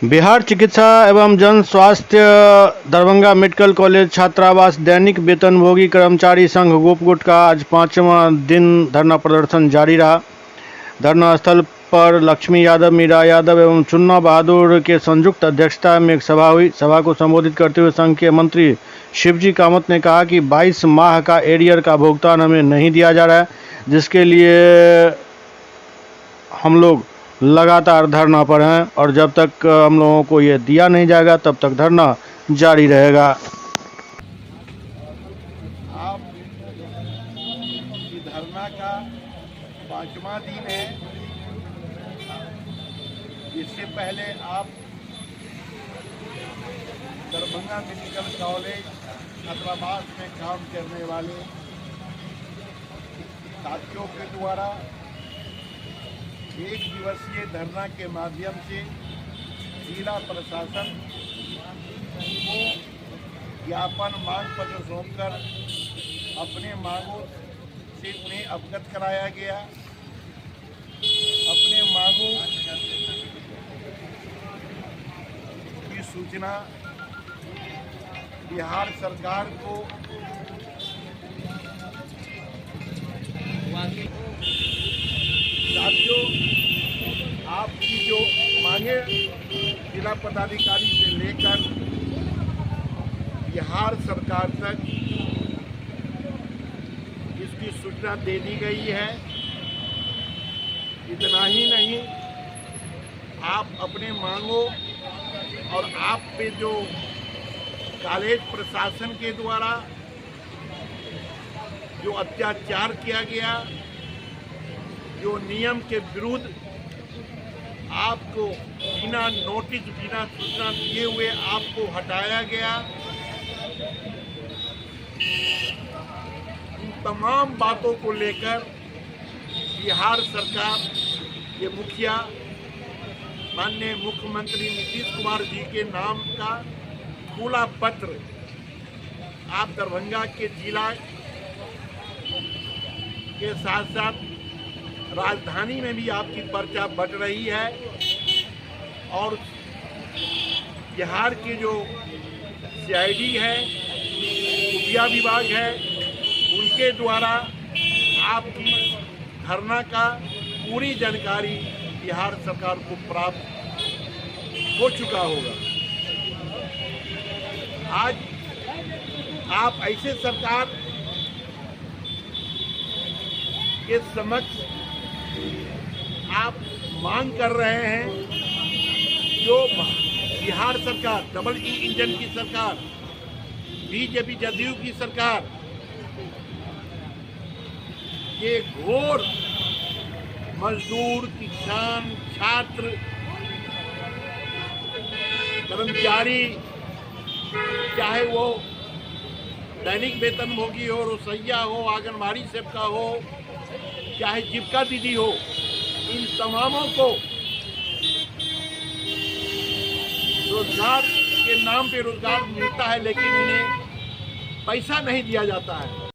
बिहार चिकित्सा एवं जन स्वास्थ्य दरभंगा मेडिकल कॉलेज छात्रावास दैनिक वेतनभोगी कर्मचारी संघ गोपगुट का आज 5वां दिन धरना प्रदर्शन जारी रहा। धरना स्थल पर लक्ष्मी यादव, मीरा यादव एवं चुन्ना बहादुर के संयुक्त अध्यक्षता में एक सभा हुई। सभा को संबोधित करते हुए संघ के मंत्री शिवजी कामत ने कहा कि 22 माह का एरियर का भुगतान हमें नहीं दिया जा रहा है, जिसके लिए हम लोग लगातार धरना पर हैं और जब तक हम लोगों को ये दिया नहीं जाएगा तब तक धरना जारी रहेगा। आप धरना का 5वां दिन है। इससे पहले आप दरभंगा मेडिकल कॉलेज छात्रावास में काम करने वाले साथियों के द्वारा एक दिवसीय धरना के माध्यम से जिला प्रशासन को ज्ञापन मांग पत्र सौंपकर अपने मांगों से उन्हें अवगत कराया गया। अपने मांगों की सूचना बिहार सरकार को साथियों, आपकी जो मांगे जिला पदाधिकारी से लेकर बिहार सरकार तक इसकी सूचना दे दी गई है। इतना ही नहीं, आप अपने मांगों और आप पे जो कॉलेज प्रशासन के द्वारा जो अत्याचार किया गया, जो नियम के विरुद्ध आपको बिना नोटिस, बिना सूचना दिए हुए आपको हटाया गया, इन तमाम बातों को लेकर बिहार सरकार के मुखिया माननीय मुख्यमंत्री नीतीश कुमार जी के नाम का खुला पत्र आप दरभंगा के जिला के साथ साथ राजधानी में भी आपकी पर्चा बट रही है और बिहार के जो सीआईडी है, खुफिया विभाग है, उनके द्वारा आपकी धरना का पूरी जानकारी बिहार सरकार को प्राप्त हो चुका होगा। आज आप ऐसे सरकार के समक्ष आप मांग कर रहे हैं, जो बिहार सरकार, डबल इंजन की सरकार, बीजेपी जदयू की सरकार, ये घोर मजदूर, किसान, छात्र, कर्मचारी, चाहे वो दैनिक वेतनभोगी हो, रसोइया हो, आंगनबाड़ी सेविका हो, चाहे जीविका दीदी हो, इन तमामों को रोजगार के नाम पे रोजगार मिलता है, लेकिन इन्हें पैसा नहीं दिया जाता है।